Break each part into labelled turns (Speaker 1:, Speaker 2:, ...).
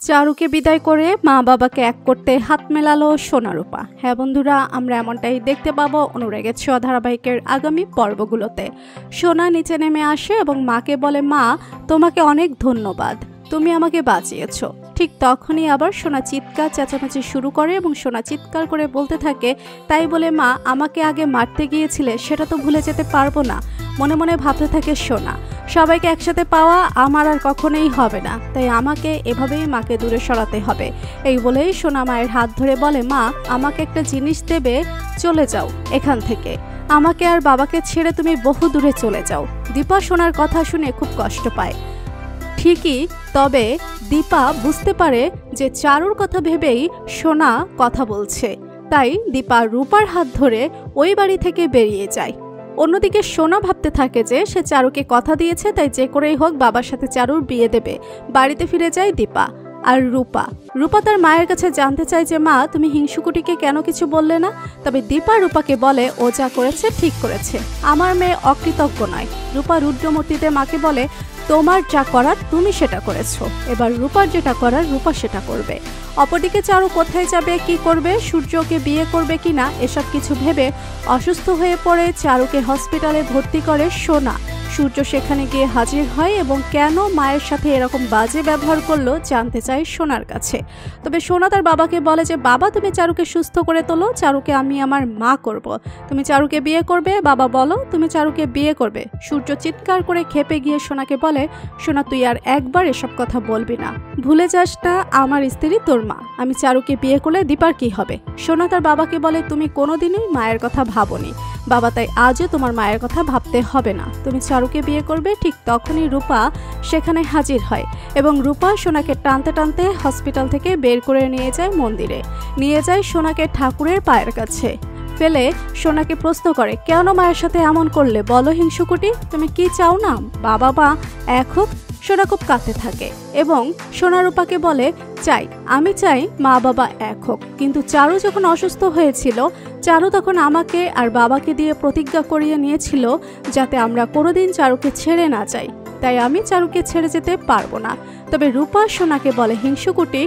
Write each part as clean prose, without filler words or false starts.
Speaker 1: চারুকে বিদায় করে মা বাবাকে এক করতে হাত মেলালো সোনারূপা। হ্যাঁ বন্ধুরা, আমরা এমনটাই দেখতে পাবো অনুরাগের ছোঁয়া ধারাবাহিকের আগামী পর্বগুলোতে। সোনা নিচে নেমে আসে এবং মাকে বলে, মা তোমাকে অনেক ধন্যবাদ, তুমি আমাকে বাঁচিয়েছ। ঠিক তখনই আবার সোনা চিৎকার চেঁচামেচি শুরু করে এবং সোনা চিৎকার করে বলতে থাকে, তাই বলে মা আমাকে আগে মারতে গিয়েছিলে সেটা তো ভুলে যেতে পারবো না। মনে মনে ভাবতে থাকে সোনা, সবাইকে একসাথে পাওয়া আমার আর কখনোই হবে না, তাই আমাকে এভাবেই মাকে দূরে সরাতে হবে। এই বলেই সোনা মায়ের হাত ধরে বলে, মা আমাকে একটা জিনিস দেবে, চলে যাও এখান থেকে, আমাকে আর বাবাকে ছেড়ে তুমি বহু দূরে চলে যাও। দীপা সোনার কথা শুনে খুব কষ্ট পায় ঠিকই, তবে দীপা বুঝতে পারে যে চারুর কথা ভেবেই সোনা কথা বলছে, তাই দীপা রূপার হাত ধরে ওই বাড়ি থেকে বেরিয়ে যায়। অন্যদিকে সোনা ভাবতে থাকে যে সে চারুকে কথা দিয়েছে, তাই যে করেই হোক বাবার সাথে চারুর বিয়ে দেবে। বাড়িতে ফিরে যায় দীপা আর রূপা তার মায়ের কাছে জানতে চায় যে মা তুমি হিংসুকুটিকে কেন কিছু বললে না। তবে দীপা রূপাকে বলে, ও যা করেছে ঠিক করেছে, আমার মেয়ে অকৃতজ্ঞ নয়। রূপা রুদ্রমূর্তিতে মাকে বলে, তোমার যা করার তুমি সেটা করেছো, এবার রূপার যেটা করার রূপা সেটা করবে। অপরদিকে চারু কোথায় যাবে, কি করবে, সূর্যকে বিয়ে করবে কিনা, এসব কিছু ভেবে অসুস্থ হয়ে পড়ে চারুকে হসপিটালে ভর্তি করে সোনা। সূর্য সেখানে গিয়ে হাজির হয় এবং কেন মায়ের সাথে এরকম বাজে ব্যবহার করলো জানতে চায় সোনার কাছে। তবে সোনা তার বাবাকে বলে যে বাবা তুমি চারুকে সুস্থ করে তোলো, চারুকে আমি আমার মা করব, তুমি চারুকে বিয়ে করবে। বাবা বলো তুমি চারুকে বিয়ে করবে। সূর্য চিৎকার করে খেপে গিয়ে সোনাকে বলে, সোনা তুই আর একবার এসব কথা বলবি না, ভুলে যাস না আমার স্ত্রী তোর মা, আমি চারুকে বিয়ে করলে দীপার কি হবে। সোনা তার বাবাকে বলে, তুমি কোনোদিনই মায়ের কথা ভাবোনি বাবা, তাই আজও তোমার মায়ের কথা ভাবতে হবে না, তুমি চারুকে বিয়ে করবে। ঠিক তখনই রূপা সেখানে হাজির হয় এবং রূপা সোনাকে টানতে টানতে হসপিটাল থেকে বের করে নিয়ে যায় মন্দিরে, নিয়ে যায় সোনাকে ঠাকুরের পায়ের কাছে ফেলে সোনাকে প্রশ্ন করে, কেন মায়ের সাথে এমন করলে বলো হিংসুকুটি, তুমি কি চাও না বাবা মা এক হোক। সোনা খুব কাঁদতে থাকে এবং সোনা রূপাকে বলে, আমি চাই মা বাবা এক হোক, কিন্তু চারু যখন অসুস্থ হয়েছিল চারু তখন আমাকে আর বাবাকে দিয়ে প্রতিজ্ঞা করিয়ে নিয়েছিল যাতে আমরা কোনোদিন চারুকে ছেড়ে না যাই, তাই আমি চারুকে ছেড়ে যেতে পারবো না। তবে রূপা সোনাকে বলে, হিংসুকুটি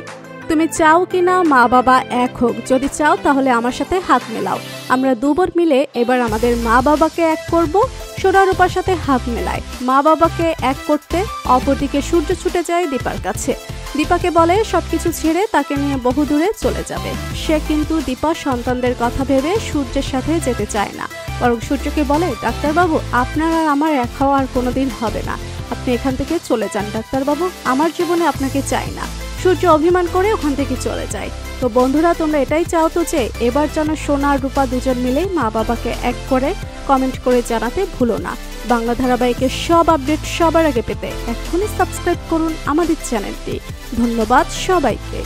Speaker 1: তুমি চাও কিনা মা বাবা এক হোক, যদি চাও তাহলে আমার সাথে হাত মেলাও, আমরা দুবার মিলে এবার আমাদের মা বাবাকে এক করব। সোনা রূপার সাথে হাত মেলায় মা বাবাকে এক করতে। অপরদিকে সূর্য ছুটে যায় দীপার কাছে, দীপাকে বলে সবকিছু ছেড়ে তাকে নিয়ে বহু দূরে চলে যাবে। সে কিন্তু দীপার সন্তানদের কথা ভেবে সূর্যের সাথে যেতে চায় না, বরং সূর্যকে বলে, ডাক্তারবাবু আপনার আর আমার এক হওয়া আর কোনোদিন হবে না, আপনি এখান থেকে চলে যান ডাক্তারবাবু, আমার জীবনে আপনাকে চাই না। সূর্য অভিমান করে ওখান থেকে চলে যায়। তো বন্ধুরা তোমরা এটাই চাও তো যে এবার যেন সোনা আর রূপা দুজন মিলেই মা বাবাকে এক করে, কমেন্ট করে জানাতে ভুলো না। বাংলা ধারাবাহিকের সব আপডেট সবার আগে পেতে এখনই সাবস্ক্রাইব করুন আমাদের চ্যানেলটি। ধন্যবাদ সবাইকে।